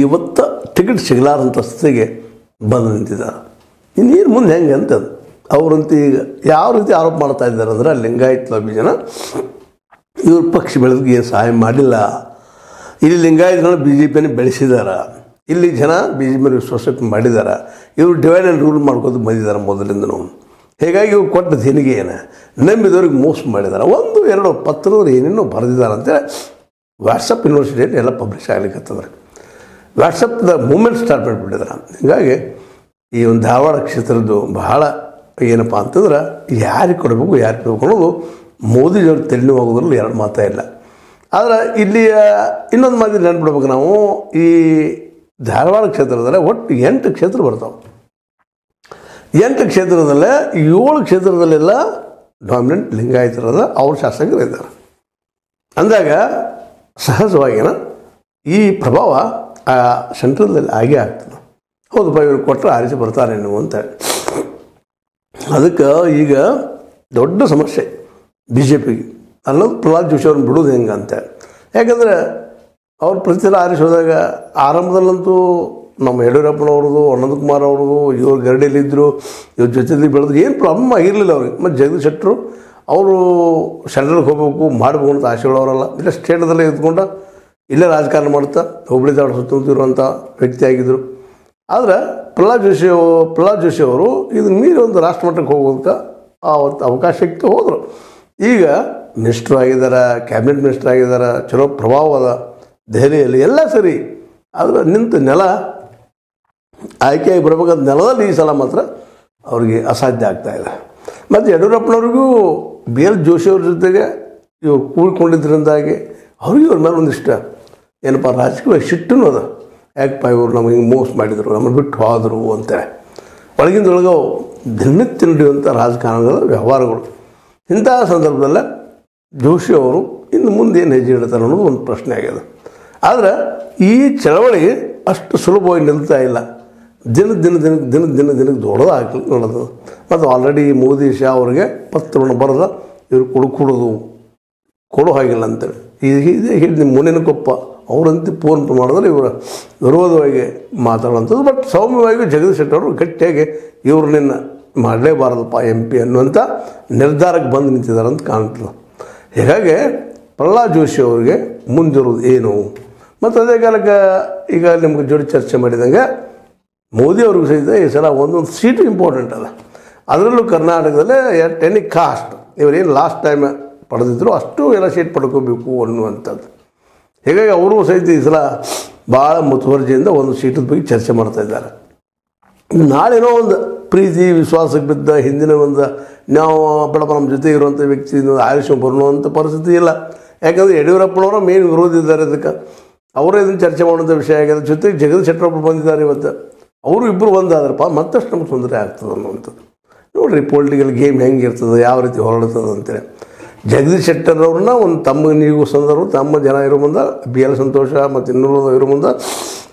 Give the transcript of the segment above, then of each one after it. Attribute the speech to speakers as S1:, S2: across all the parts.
S1: ಇವತ್ತು ಟಿಕೆಟ್ ಸಿಗಲಾರಂಥ ಸ್ಥಿತಿಗೆ ಬಂದು ನಿಂತಿದ್ದಾರೆ. ಇನ್ನೇನು ಮುಂದೆ ಹೆಂಗೆ ಅಂತದ್ದು ಅವರಂತೂ ಈಗ ಯಾವ ರೀತಿ ಆರೋಪ ಮಾಡ್ತಾ ಇದ್ದಾರೆ ಅಂದರೆ ಲಿಂಗಾಯತ್ ಲೋಬಿ ಜನ ಇವ್ರ ಪಕ್ಷ ಬೆಳೆದಿಗೆ ಏನು ಸಹಾಯ ಮಾಡಿಲ್ಲ. ಇಲ್ಲಿ ಲಿಂಗಾಯತ್ಗಳನ್ನ ಬಿ ಜೆ ಪಿಯನ್ನು ಬೆಳೆಸಿದ್ದಾರೆ, ಇಲ್ಲಿ ಜನ ಬಿ ಜೆ ಪಿಯನ್ನು ವಿಶ್ವಾಸ ಮಾಡಿದ್ದಾರೆ. ಇವರು ಡಿವೈಡ್ ಆ್ಯಂಡ್ ರೂಲ್ ಮಾಡ್ಕೊಂಡು ಬಂದಿದ್ದಾರೆ ಮೊದಲಿಂದನೂ. ಹೀಗಾಗಿ ಇವ್ರು ಕೊಟ್ಟ ದೇಣಿಗೆ ಏನು ನಂಬಿದವ್ರಿಗೆ ಮೋಸ ಮಾಡಿದ್ದಾರೆ. ಒಂದು ಎರಡು ಪತ್ರದವ್ರು ಏನೇನೋ ಬರೆದಿದ್ದಾರೆ ಅಂತೇಳಿ ವಾಟ್ಸಪ್ ಯೂನಿವರ್ಸಿಟಿಯಲ್ಲಿ ಎಲ್ಲ ಪಬ್ಲಿಷ್ ಆಗ್ಲಿಕ್ಕತ್ತದ್ರೆ. ವಾಟ್ಸಪ್ದ ಮೂಮೆಂಟ್ ಸ್ಟಾರ್ಟ್ ಮಾಡಿಬಿಟ್ಟಿದ್ದಾರೆ. ಹೀಗಾಗಿ ಈ ಒಂದು ಧಾರವಾಡ ಕ್ಷೇತ್ರದ್ದು ಬಹಳ ಏನಪ್ಪ ಅಂತಂದ್ರೆ ಯಾರಿಗೆ ಕೊಡಬೇಕು ಯಾರಿಗೆ ಕೊಡಬೇಕು ಅನ್ನೋದು ಮೋದಿಯವ್ರ ತಲೆನೂ ಆಗೋದ್ರಲ್ಲಿ ಎರಡು ಮಾತೇ ಇಲ್ಲ. ಆದರೆ ಇಲ್ಲಿಯ ಇನ್ನೊಂದು ಮಾತು ನೆನ್ಪಿಡ್ಬೇಕು ನಾವು, ಈ ಧಾರವಾಡ ಕ್ಷೇತ್ರದಲ್ಲೇ ಒಟ್ಟು 8 ಕ್ಷೇತ್ರ ಬರ್ತಾವೆ. 8 ಕ್ಷೇತ್ರದಲ್ಲೇ 7 ಕ್ಷೇತ್ರದಲ್ಲೆಲ್ಲ ಡಾಮಿನೆಂಟ್ ಲಿಂಗಾಯತರದ ಅವ್ರ ಶಾಸಕರು ಇದ್ದಾರೆ. ಅಂದಾಗ ಸಹಜವಾಗಿನ ಈ ಪ್ರಭಾವ ಆ ಸೆಂಟ್ರಲ್ದಲ್ಲಿ ಆಗೇ ಆಗ್ತದೆ. ಹೌದಪ್ಪ ಇವ್ರು ಕೊಟ್ಟರೆ ಆರಿಸಿ ಬರ್ತಾರೆ ನೀವು ಅಂತ. ಅದಕ್ಕೆ ಈಗ ದೊಡ್ಡ ಸಮಸ್ಯೆ ಬಿ ಜೆ ಪಿಗೆ ಅನ್ನೋದು ಪ್ರಹ್ಲಾದ್ ಜೋಶಿ ಅವ್ರನ್ನ ಬಿಡೋದು ಹೆಂಗೆ ಅಂತ. ಯಾಕಂದರೆ ಅವ್ರು ಪ್ರತಿದಿನ ಆರಿಸಿ ಹೋದಾಗ ಆರಂಭದಲ್ಲಂತೂ ನಮ್ಮ ಯಡಿಯೂರಪ್ಪನವ್ರದ್ದು, ಅನಂತ ಕುಮಾರ್ ಅವ್ರದ್ದು, ಇವ್ರು ಗರಡಿಯಲ್ಲಿದ್ದರು, ಇವ್ರ ಜೊತೆಲಿ ಬೆಳೆದ್ರು ಏನು ಪ್ರಾಬ್ಲಮ್ ಆಗಿರಲಿಲ್ಲ ಅವ್ರಿಗೆ. ಮತ್ತು ಜಗದೀಶ್ ಶೆಟ್ಟರು ಅವರು ಸೆಂಟ್ರಲ್ಗೆ ಹೋಗಬೇಕು ಮಾಡಬೇಕು ಅಂತ ಆಸೆಗಳವರಲ್ಲ, ಇಲ್ಲ ಸ್ಟೇಟದಲ್ಲೇ ಇದ್ಕೊಂಡು ಇಲ್ಲೇ ರಾಜಕಾರಣ ಮಾಡ್ತಾ ಹುಬ್ಬಳ್ಳಿ ಧಾರವಾಡ ಸುತ್ತಮುತ್ತಿರುವಂಥ ವ್ಯಕ್ತಿಯಾಗಿದ್ದರು. ಆದರೆ ಪ್ರಹ್ಲಾದ್ ಜೋಶಿ ಅವರು ಇದನ್ನು ಮೀರಿ ಒಂದು ರಾಷ್ಟ್ರಮಟ್ಟಕ್ಕೆ ಹೋಗೋದಕ್ಕೆ ಅವತ್ತು ಅವಕಾಶಕ್ಕೆ ಹೋದರು. ಈಗ ಮಿನಿಸ್ಟ್ರು ಆಗಿದ್ದಾರೆ, ಕ್ಯಾಬಿನೆಟ್ ಮಿನಿಸ್ಟರ್ ಆಗಿದ್ದಾರೆ, ಚಲೋ ಪ್ರಭಾವ ಅದ ದೆಹಲಿಯಲ್ಲಿ ಎಲ್ಲ ಸರಿ. ಆದರೆ ನಿಂತು ನೆಲ ಆಯ್ಕೆಯಾಗಿ ಬರಬೇಕಾದ ನೆಲದಲ್ಲಿ ಈ ಸಲ ಮಾತ್ರ ಅವ್ರಿಗೆ ಅಸಾಧ್ಯ ಆಗ್ತಾಯಿದೆ. ಮತ್ತು ಯಡಿಯೂರಪ್ಪನವ್ರಿಗೂ ಬಿ ಎಲ್ ಜೋಶಿಯವ್ರ ಜೊತೆಗೆ ಇವ್ರು ಕೂಡಿಕೊಂಡಿದ್ದರಿಂದಾಗಿ ಅವ್ರಿಗೆ ಇವ್ರ ಮೇಲೆ ಒಂದಿಷ್ಟ ಏನಪ್ಪ ರಾಜಕೀಯ ಸಿಟ್ಟೂ ಅದ. ಯಾಕಪ್ಪ ಇವರು ನಮಗೆ ಹಿಂಗೆ ಮೋಸ ಮಾಡಿದರು, ನಮ್ಮನ್ನು ಬಿಟ್ಟು ಹೋದರು ಅಂತೇಳಿ ಒಳಗಿಂದೊಳಗೆ ದಿನನಿತ್ಯ ನಡೆಯುವಂಥ ರಾಜಕಾರಣಗಳ ವ್ಯವಹಾರಗಳು. ಇಂಥ ಸಂದರ್ಭದಲ್ಲೇ ಜೋಶಿ ಅವರು ಇನ್ನು ಮುಂದೆ ಏನು ಹೆಜ್ಜೆ ಇಡ್ತಾರೆ ಅನ್ನೋದು ಒಂದು ಪ್ರಶ್ನೆ ಆಗಿದೆ. ಆದರೆ ಈ ಚಳವಳಿ ಅಷ್ಟು ಸುಲಭವಾಗಿ ನಿಲ್ತಾ ಇಲ್ಲ. ದಿನಕ್ಕೆ ದೊಡ್ಡದಾಗಲಿ ನೋಡೋದು. ಮತ್ತು ಆಲ್ರೆಡಿ ಮೋದಿ ಶಾ ಅವರಿಗೆ ಪತ್ರವನ್ನು ಬರೆದ ಇವರು ಕೊಡೋ ಹಾಗಿಲ್ಲ ಅಂತೇಳಿ ಇದೇ ಹೇಳಿದ ಮುನಿನಕೊಪ್ಪ ಅವರಂತೆ ಪೂರ್ಣ ಪ್ರಮಾಣದಲ್ಲಿ ಇವರ ವಿರೋಧವಾಗಿ ಮಾತಾಡುವಂಥದ್ದು. ಬಟ್ ಸೌಮ್ಯವಾಗಿ ಜಗದೀಶ್ ಶೆಟ್ಟರ್ ಅವರು ಗಟ್ಟಿಯಾಗಿ ಇವ್ರನ್ನ ಮಾಡಲೇಬಾರದಪ್ಪ MP ಅನ್ನುವಂಥ ನಿರ್ಧಾರಕ್ಕೆ ಬಂದು ನಿಂತಿದ್ದಾರೆ ಅಂತ ಕಾಣ್ತದೆ. ಹೀಗಾಗಿ ಪ್ರಹ್ಲಾದ್ ಜೋಶಿ ಅವರಿಗೆ ಮುಂದಿರೋದು ಏನು, ಮತ್ತು ಅದೇ ಕಾಲಕ್ಕೆ ಈಗ ನಿಮ್ಗೆ ಜೋಡಿ ಚರ್ಚೆ ಮಾಡಿದಂಗೆ ಮೋದಿ ಅವ್ರಿಗೂ ಸಹಿತ ಈ ಸಲ ಒಂದೊಂದು ಸೀಟು ಇಂಪಾರ್ಟೆಂಟ್ ಅಲ್ಲ. ಅದರಲ್ಲೂ ಕರ್ನಾಟಕದಲ್ಲೇ ಎನಿ ಕಾಸ್ಟ್ ಇವರೇನು ಲಾಸ್ಟ್ ಟೈಮ್ ಪಡೆದಿದ್ರು ಅಷ್ಟು ಎಲ್ಲ ಸೀಟ್ ಪಡ್ಕೋಬೇಕು ಅನ್ನುವಂಥದ್ದು. ಹೀಗಾಗಿ ಅವರು ಸಹಿತ ಈ ಸಲ ಭಾಳ ಮುತುವರ್ಜಿಯಿಂದ ಒಂದು ಸೀಟದ ಬಗ್ಗೆ ಚರ್ಚೆ ಮಾಡ್ತಾಯಿದ್ದಾರೆ. ನಾಳೆನೋ ಒಂದು ಪ್ರೀತಿ ವಿಶ್ವಾಸಕ್ಕೆ ಬಿದ್ದ ಹಿಂದಿನ ಒಂದು ನಾವು ಬಡಪ ನಮ್ಮ ಜೊತೆ ಇರುವಂಥ ವ್ಯಕ್ತಿ ಆಯುಷ್ಯ ಬರುವಂಥ ಪರಿಸ್ಥಿತಿ ಇಲ್ಲ. ಯಾಕಂದರೆ ಯಡಿಯೂರಪ್ಪನವರ ಮೇನ್ ವಿರೋಧಿ ಇದ್ದಾರೆ. ಅದಕ್ಕೆ ಅವರೇ ಇದನ್ನು ಚರ್ಚೆ ಮಾಡುವಂಥ ವಿಷಯ ಆಗಿದೆ. ಜೊತೆಗೆ ಜಗದೀಶ್ ಶೆಟ್ಟರ್ ಒಬ್ಬರು ಬಂದಿದ್ದಾರೆ ಇವತ್ತು. ಅವರು ಇಬ್ಬರು ಒಂದಾದ್ರಪ್ಪ ಮತ್ತಷ್ಟು ನಮ್ಗೆ ತೊಂದರೆ ಆಗ್ತದೆ ಅನ್ನುವಂಥದ್ದು. ನೋಡಿರಿ ಪೊಲಿಟಿಕಲ್ ಗೇಮ್ ಹೆಂಗಿರ್ತದೆ, ಯಾವ ರೀತಿ ಹೊರಡ್ತದೆ ಅಂತೇಳಿ. ಜಗದೀಶ್ ಶೆಟ್ಟರ್ ಅವ್ರನ್ನ ಒಂದು ತಮ್ಮ ನೀವು ಸಂದರ್ಭ ತಮ್ಮ ಜನ ಇರೋ ಮುಂದೆ BL ಸಂತೋಷ ಮತ್ತು ಇನ್ನೂರು ಇರೋ ಮುಂದೆ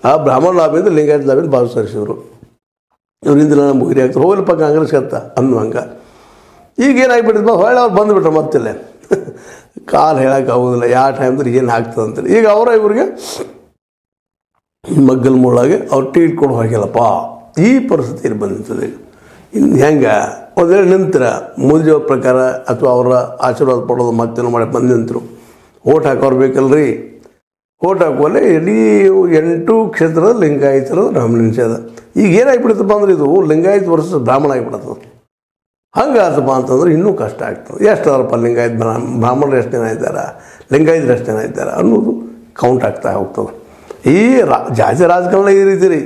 S1: ಆ ಬ್ರಾಹ್ಮಣ ಲಾಭಿಯಿಂದ ಲಿಂಗಾಯತ್ ಲಾಭಿಯಿಂದ ಬಾಜು ಸರಿಸಿದ್ರು. ಇವರಿಂದ ನಮ್ಮ ಗುರಿ ಆಗ್ತಾರೆ ಹೋಗಲಪ್ಪ ಕಾಂಗ್ರೆಸ್ ಕತ್ತ ಅನ್ನುವಂಗೆ. ಈಗೇನಾಗಿಬಿಟ್ಟಿದ್ಮ ಹೊಳ್ಳೆ ಅವ್ರು ಬಂದುಬಿಟ್ರೆ ಮತ್ತಿಲ್ಲ ಕಾಲು ಹೇಳೋಕ್ಕಾಗೋದಿಲ್ಲ ಯಾವ ಟೈಮ್ದಲ್ಲಿ ಏನು ಆಗ್ತದೆ ಅಂತೇಳಿ. ಈಗ ಇವರಿಗೆ ಮಗ್ಗಲ್ ಮುಳ್ಳಾಗಿ ಅವ್ರು ಟಿಕೆಟ್ ಕೊಡೋ ಹಾಗಿಲ್ಲಪ್ಪ ಈ ಪರಿಸ್ಥಿತಿಯಲ್ಲಿ ಬಂದಿರ್ತದೆ. ಇನ್ನು ಹೆಂಗೆ ಒಂದು ವೇಳೆ ನಿಂತರ ಮೋದಿಯವ್ರ ಪ್ರಕಾರ ಅಥವಾ ಅವರ ಆಶೀರ್ವಾದ ಪಡೋದು ಮತ್ತೇನೋ ಮಾಡಿ ಬಂದು ನಿಂತರು ಓಟ್ ಹಾಕೋರು ಬೇಕಲ್ರಿ. ಓಟ್ ಹಾಕುವಲ್ಲೇ ಇಡೀ 8 ಕ್ಷೇತ್ರದ ಲಿಂಗಾಯತರ ಡಾಮಿನೆನ್ಸ್ ಅದ. ಈಗ ಏನಾಗಿಬಿಡುತ್ತಪ್ಪ ಅಂದ್ರೆ ಇದು ಲಿಂಗಾಯತ್ ವರ್ಸಸ್ ಬ್ರಾಹ್ಮಣ ಆಗಿಬಿಡುತ್ತದೆ. ಹಂಗಾತಪ್ಪ ಅಂತಂದ್ರೆ ಇನ್ನೂ ಕಷ್ಟ ಆಗ್ತದೆ. ಎಷ್ಟು ಅದರಪ್ಪ ಲಿಂಗಾಯತ್ ಬ್ರಾಹ್ಮಣರು ಎಷ್ಟು ಜನ ಇದ್ದಾರೆ, ಲಿಂಗಾಯತರು ಎಷ್ಟು ಜನ ಇದ್ದಾರೆ ಅನ್ನೋದು ಕೌಂಟ್ ಆಗ್ತಾ ಹೋಗ್ತದೆ. ಈ ಜಾತಿ ರಾಜಕಾರಣ ಈ ರೀತಿ ರೀ.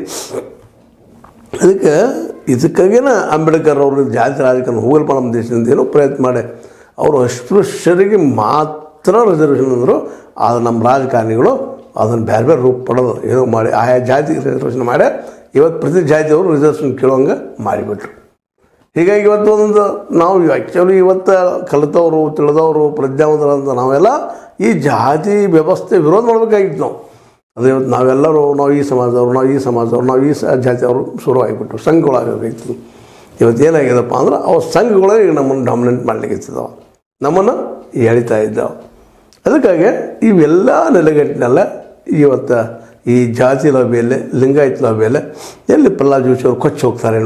S1: ಇದಕ್ಕಾಗೇನ ಅಂಬೇಡ್ಕರ್ ಅವರು ಜಾತಿ ರಾಜಕಾರಣ ಹೋಗಲ್ಪ ನಮ್ಮ ದೇಶದಿಂದ ಏನೋ ಪ್ರಯತ್ನ ಮಾಡಿ ಅವರು ಅಸ್ಪೃಶ್ಯರಿಗೆ ಮಾತ್ರ ರಿಸರ್ವೇಷನ್ ಅಂದರು. ಆದರೆ ನಮ್ಮ ರಾಜಕಾರಣಿಗಳು ಅದನ್ನು ಬೇರೆ ಬೇರೆ ರೂಪ ಪಡೆದು ಏನೋ ಮಾಡಿ ಆಯಾ ಜಾತಿ ರಿಸರ್ವೇಷನ್ ಮಾಡಿ ಇವತ್ತು ಪ್ರತಿ ಜಾತಿಯವರು ರಿಸರ್ವೇಷನ್ ಕೇಳೋಂಗೆ ಮಾಡಿಬಿಟ್ರು. ಹೀಗಾಗಿ ಇವತ್ತು ಒಂದು ನಾವು ಆ್ಯಕ್ಚುಲಿ ಇವತ್ತು ಕಲಿತವರು ತಿಳಿದವರು ಪ್ರಜ್ಞಾವಂತರಂತ ನಾವೆಲ್ಲ ಈ ಜಾತಿ ವ್ಯವಸ್ಥೆ ವಿರೋಧ ಮಾಡಬೇಕಾಗಿತ್ತು. ನಾವು ಅದೇ ಇವತ್ತು ನಾವು ಈ ಸಮಾಜದವರು ನಾವು ಈ ಜಾತಿಯವರು ಶುರು ಆಗಿಬಿಟ್ಟು ಸಂಘಗಳಾಗಬೇಕಿತ್ತು. ಇವತ್ತು ಏನಾಗಿದೆಪ್ಪ ಅಂದ್ರೆ ಅವು ಸಂಘಗಳೇ ಈಗ ನಮ್ಮನ್ನು ಡಾಮಿನೆಂಟ್ ಮಾಡಲಿಕ್ಕೆ ನಮ್ಮನ್ನು ಎಳಿತಾ ಇದ್ದಾವೆ. ಅದಕ್ಕಾಗಿ ಇವೆಲ್ಲ ನೆಲೆಗಟ್ಟಿನೆಲ್ಲ ಇವತ್ತು ಈ ಜಾತಿ ಲಭ್ಯಲೆ ಲಿಂಗಾಯತ್ ಲಭ್ಯಲೆ ಎಲ್ಲಿ ಪ್ರಹ್ಲಾದ್ ಜೋಶಿ ಅವರು ಕೊಚ್ಚಿ ಹೋಗ್ತಾರೆ